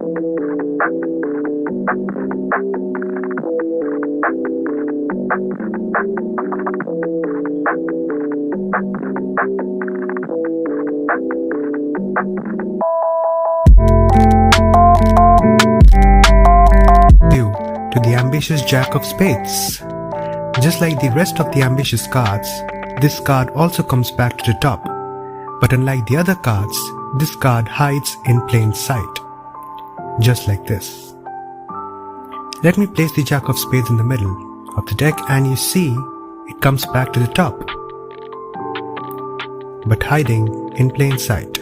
To the ambitious Jack of Spades. Just like the rest of the ambitious cards, this card also comes back to the top. But unlike the other cards, this card hides in plain sight. Just like this. Let me place the Jack of Spades in the middle of the deck and you see it comes back to the top. But hiding in plain sight.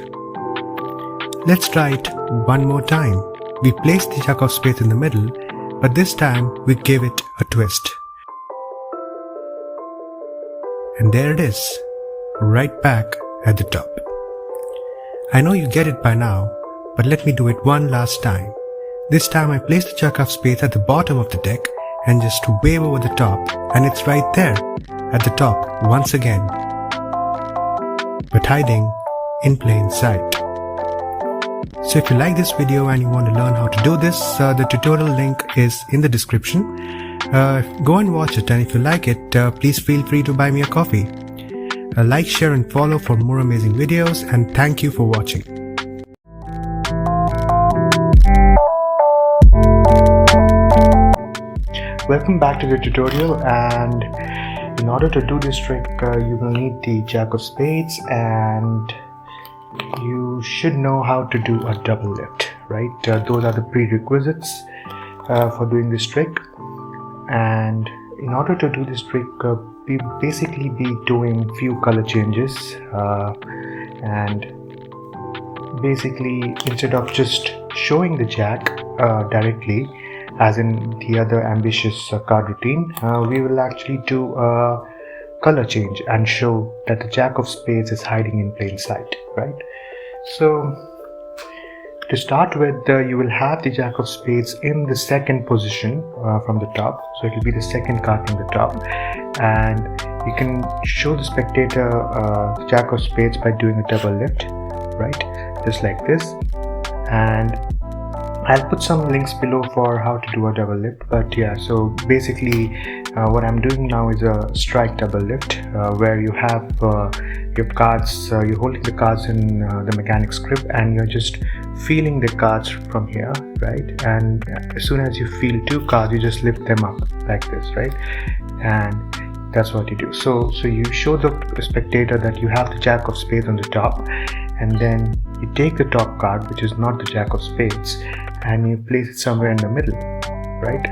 Let's try it one more time. We place the Jack of Spades in the middle, but this time we give it a twist. And there it is, right back at the top. I know you get it by now, but let me do it one last time. This time I place the Jack of Spades at the bottom of the deck and just wave over the top, and it's right there at the top once again, but hiding in plain sight. So if you like this video and you want to learn how to do this, the tutorial link is in the description. Go and watch it, and if you like it, please feel free to buy me a coffee. Like, share and follow for more amazing videos, and thank you for watching. Welcome back to the tutorial, and in order to do this trick you will need the Jack of Spades, and you should know how to do a double lift, right? Those are the prerequisites for doing this trick. And in order to do this trick, we basically be doing few color changes, and basically instead of just showing the Jack directly as in the other ambitious card routine, we will actually do a color change and show that the Jack of Spades is hiding in plain sight, right? So to start with, you will have the Jack of Spades in the second position from the top, so it will be the second card from the top, and you can show the spectator the Jack of Spades by doing a double lift, right, just like this. And I'll put some links below for how to do a double lift, but yeah, so basically what I'm doing now is a strike double lift, where you have your cards, you're holding the cards in the mechanics grip and you're just feeling the cards from here, right? And as soon as you feel two cards, you just lift them up like this, right? And that's what you do. So you show the spectator that you have the Jack of Spades on the top, and then you take the top card, which is not the Jack of Spades, and you place it somewhere in the middle, right?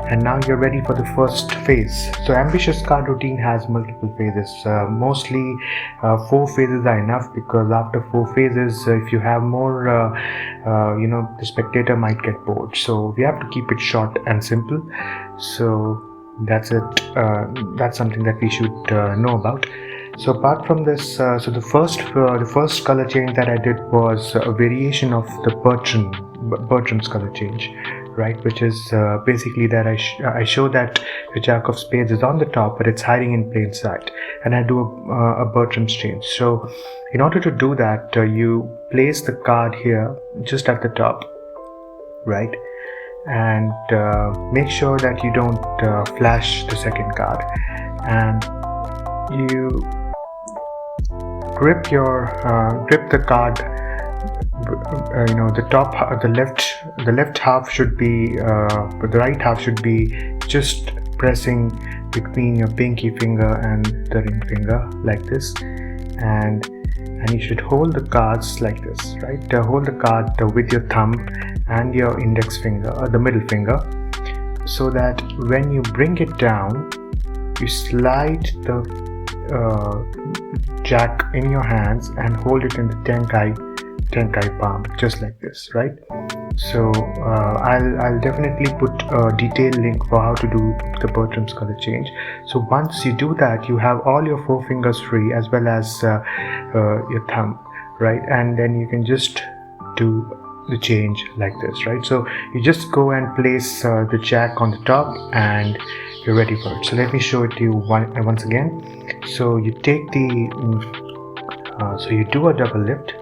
And now you're ready for the first phase. So ambitious card routine has multiple phases. Mostly 4 phases are enough, because after 4 phases, if you have more, the spectator might get bored. So we have to keep it short and simple. So that's it. That's something that we should know about. So apart from this, so the first color change that I did was a variation of the Bertram's color change, right? Which is basically that I show that the Jack of Spades is on the top, but it's hiding in plain sight, and I do a Bertram's change. So in order to do that, you place the card here just at the top, right? And make sure that you don't flash the second card, and you grip the card. The left half should be, the right half should be just pressing between your pinky finger and the ring finger like this, and you should hold the cards like this, right? Hold the card with your thumb and your index finger, the middle finger, so that when you bring it down, you slide the Jack in your hands and hold it in the tenkai palm, just like this, right? So I'll definitely put a detailed link for how to do the Bertram's color change. So once you do that, you have all your 4 fingers free as well as your thumb, right? And then you can just do the change like this, right? So you just go and place the Jack on the top and you're ready for it. So let me show it to you once again. So you take the so you do a double lift,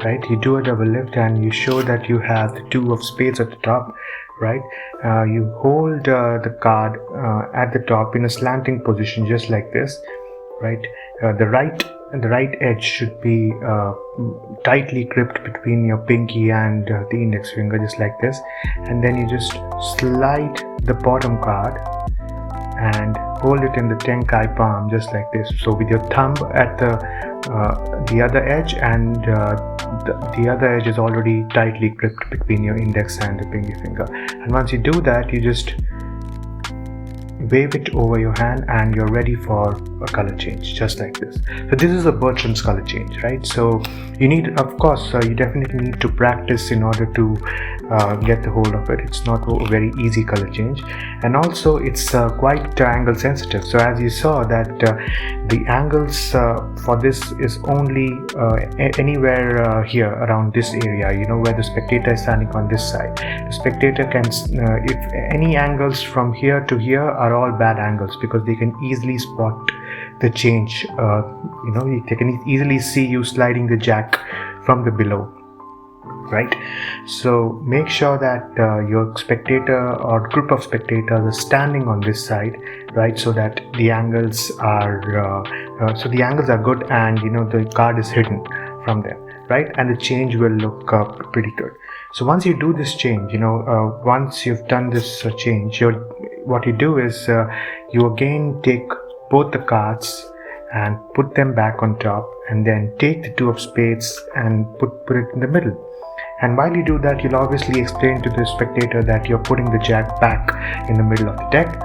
right? You do a double lift and you show that you have the 2 of spades at the top, right? You hold the card at the top in a slanting position, just like this, right? The right edge should be tightly gripped between your pinky and the index finger, just like this, and then you just slide the bottom card and hold it in the tenkai palm, just like this. So with your thumb at the other edge, and the other edge is already tightly gripped between your index and the pinky finger. And once you do that, you just wave it over your hand and you're ready for a color change, just like this. So this is a Bertram's color change, right? So you need, of course, you definitely need to practice in order to get the hold of it. It's not a very easy color change, and also it's quite angle sensitive. So as you saw that the angles for this is only anywhere here around this area, you know, where the spectator is standing on this side. The spectator can, if any angles from here to here are all bad angles, because they can easily spot the change. You know, they can easily see you sliding the jack from the below, right? So make sure that your spectator or group of spectators are standing on this side, right? So that the angles are good, and you know the card is hidden from them, right? And the change will look pretty good. So once you do this change, you know, once you've done this change, what you do is you again take both the cards and put them back on top, and then take the 2 of spades and put it in the middle. And while you do that, you'll obviously explain to the spectator that you're putting the jack back in the middle of the deck.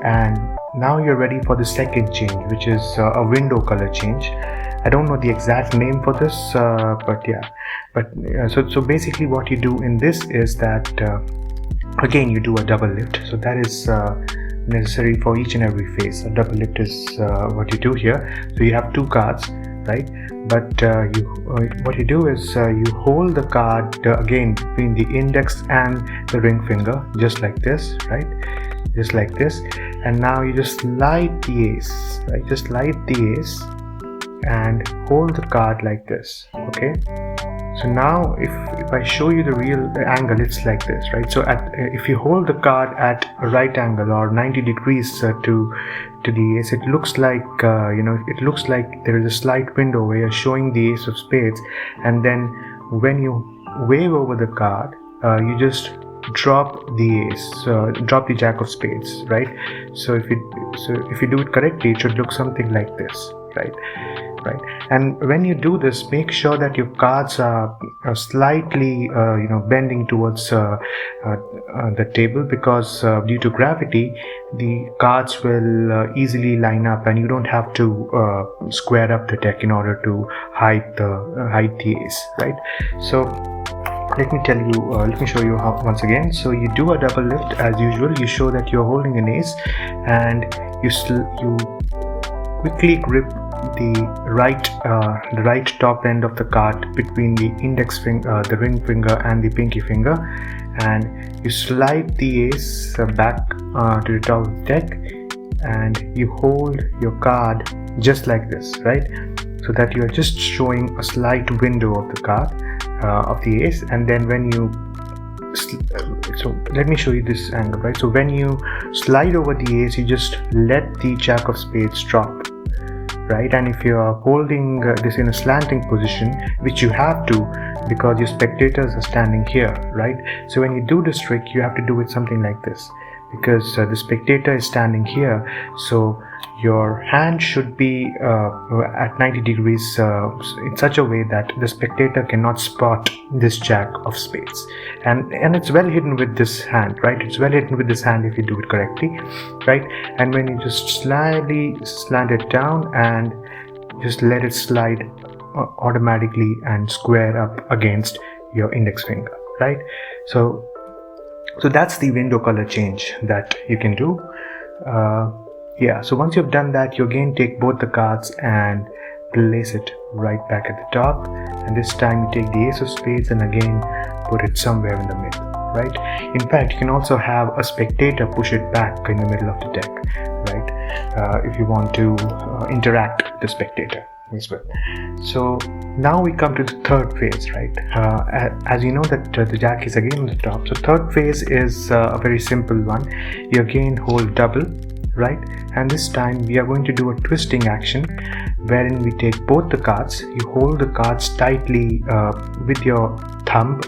And now you're ready for the second change, which is a window color change. I don't know the exact name for this, but yeah. So basically what you do in this is that again you do a double lift. So that is necessary for each and every phase. A double lift is what you do here. So you have 2 cards, right? But what you do is you hold the card again between the index and the ring finger, just like this, right? Just like this. And now you just slide the ace, right? Just slide the ace and hold the card like this, okay? So now if I show you the real angle, it's like this, right? So if you hold the card at a right angle or 90 degrees to the ace, it looks like you know, it looks like there is a slight window where you're showing the ace of spades, and then when you wave over the card, you just drop the ace, drop the jack of spades, right? So if you do it correctly, it should look something like this, right? And when you do this, make sure that your cards are slightly you know, bending towards the table, because due to gravity the cards will easily line up, and you don't have to square up the deck in order to hide the ace, right? So let me show you how once again. So you do a double lift as usual. You show that you're holding an ace, and you quickly grip the right top end of the card between the index finger, the ring finger, and the pinky finger, and you slide the ace back to the top of the deck, and you hold your card just like this, right? So that you are just showing a slight window of the card of the ace. And then when you so let me show you this angle, right? So when you slide over the ace, you just let the jack of spades drop, right? And if you are holding this in a slanting position, which you have to, because your spectators are standing here, right? So when you do this trick, you have to do it something like this, because the spectator is standing here. So your hand should be at 90 degrees in such a way that the spectator cannot spot this jack of spades, and it's well hidden with this hand, right? It's well hidden with this hand if you do it correctly, right? And when you just slightly slant it down and just let it slide automatically and square up against your index finger, right? So that's the window color change that you can do. Yeah, so once you've done that, you again take both the cards and place it right back at the top, and this time you take the ace of spades and again put it somewhere in the middle, right? In fact, you can also have a spectator push it back in the middle of the deck, right? If you want to interact with the spectator, as well. So now we come to the third phase, right? As you know that the jack is again on the top, so third phase is a very simple one. You again hold double, right? And this time we are going to do a twisting action wherein we take both the cards. You hold the cards tightly with your thumb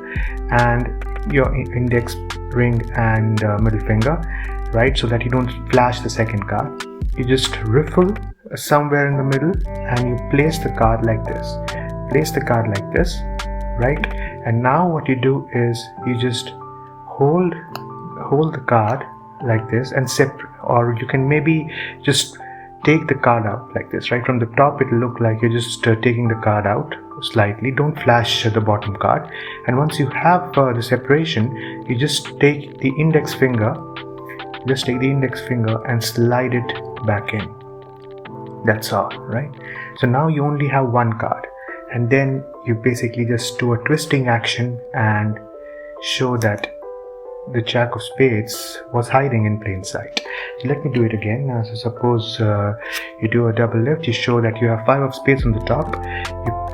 and your index, ring and middle finger, right, so that you don't flash the second card. You just riffle somewhere in the middle and you place the card like this. Place the card like this, right? And now what you do is you just hold the card like this and separate, or you can maybe just take the card out like this, right? From the top it will look like you're just taking the card out slightly. Don't flash the bottom card. And once you have the separation, you just take the index finger, and slide it back in. That's all, right? So now you only have one card, and then you basically just do a twisting action and show that the jack of spades was hiding in plain sight. Let me do it again. So suppose you do a double lift. You show that you have 5 of spades on the top.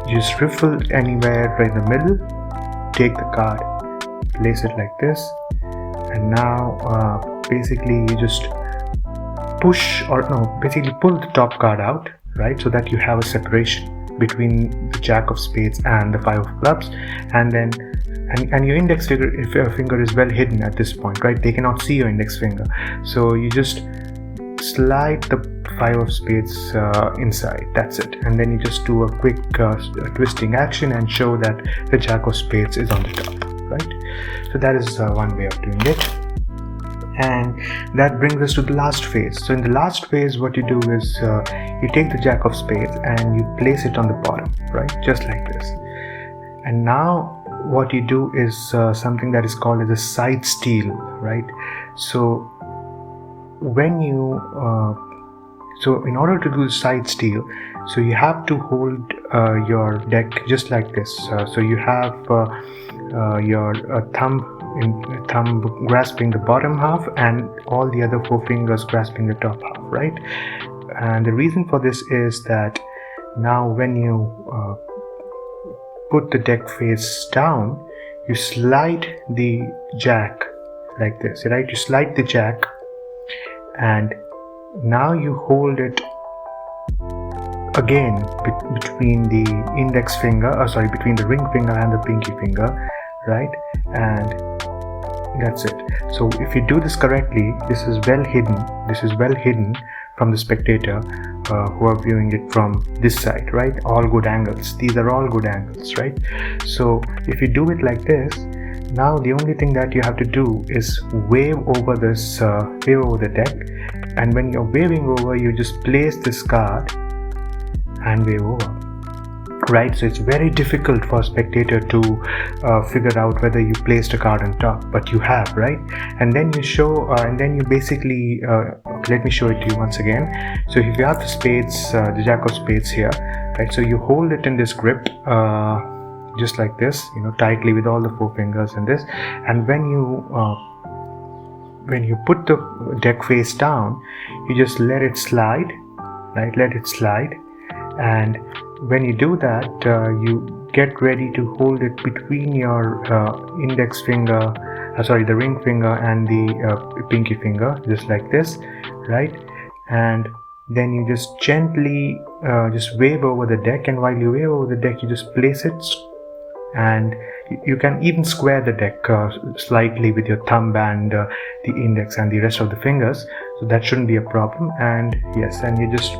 You just riffle anywhere right in the middle, take the card, place it like this, and now basically you just pull the top card out, right, so that you have a separation between the jack of spades and the 5 of clubs, and then and your index finger is well hidden at this point, right? They cannot see your index finger, so you just slide the 5 of spades inside. That's it. And then you just do a quick twisting action and show that the jack of spades is on the top, right? So that is one way of doing it. And that brings us to the last phase. So in the last phase, what you do is you take the jack of spades and you place it on the bottom, right, just like this. And now what you do is something that is called as a side steal, right? So when you so in order to do the side steal, so you have to hold your deck just like this. So you have your thumb grasping the bottom half and all the other 4 fingers grasping the top half, right? And the reason for this is that now when you put the deck face down, you slide the jack like this, right? You slide the jack and now you hold it again between the index finger, between the ring finger and the pinky finger, right? And that's it. So if you do this correctly, this is well hidden from the spectator who are viewing it from this side, right? All good angles. These are all good angles, right? So if you do it like this, now the only thing that you have to do is wave over the deck, and when you're waving over, you just place this card and wave over, right? So it's very difficult for a spectator to figure out whether you placed a card on top, but you have, right? And then you show and then you basically let me show it to you once again. So if you have the spades, the jack of spades here, right, so you hold it in this grip just like this, tightly with all the 4 fingers in this, and when you put the deck face down, you just let it slide, right? Let it slide. And when you do that, you get ready to hold it between your index finger, the ring finger and the pinky finger, just like this, right? And then you just gently just wave over the deck, and while you wave over the deck, you just place it, and you can even square the deck slightly with your thumb and the index and the rest of the fingers, so that shouldn't be a problem. And yes, and you just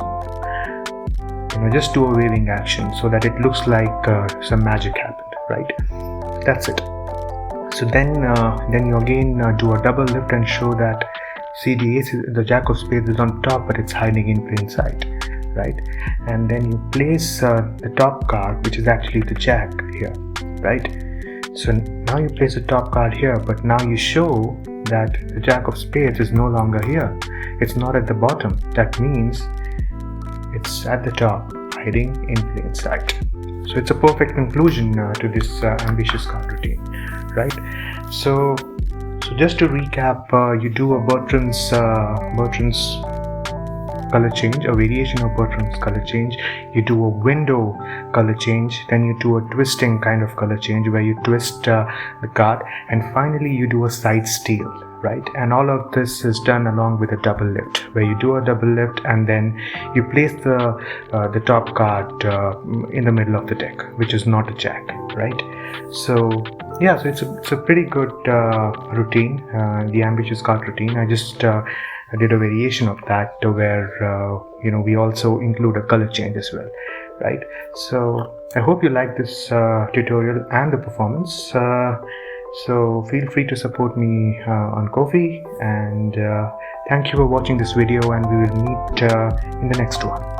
do a waving action so that it looks like some magic happened, right? That's it. So then you again do a double lift and show that, see, the jack of spades is on top, but it's hiding in plain sight, right? And then you place the top card, which is actually the jack here, right? So now you place the top card here, but now you show that the jack of spades is no longer here. It's not at the bottom. That means it's at the top, hiding in plain sight. So it's a perfect conclusion to this ambitious card routine, right? So just to recap, you do a Bertrand's color change, a variation of Bertram's color change. You do a window color change, then you do a twisting kind of color change where you twist the card, and finally you do a side steal, right? And all of this is done along with a double lift, where you do a double lift and then you place the top card in the middle of the deck, which is not a jack, right? So yeah, so it's a pretty good routine, the ambitious card routine. I just I did a variation of that where we also include a color change as well, right? So I hope you like this tutorial and the performance. So feel free to support me on Ko-fi, and thank you for watching this video, and we will meet in the next one.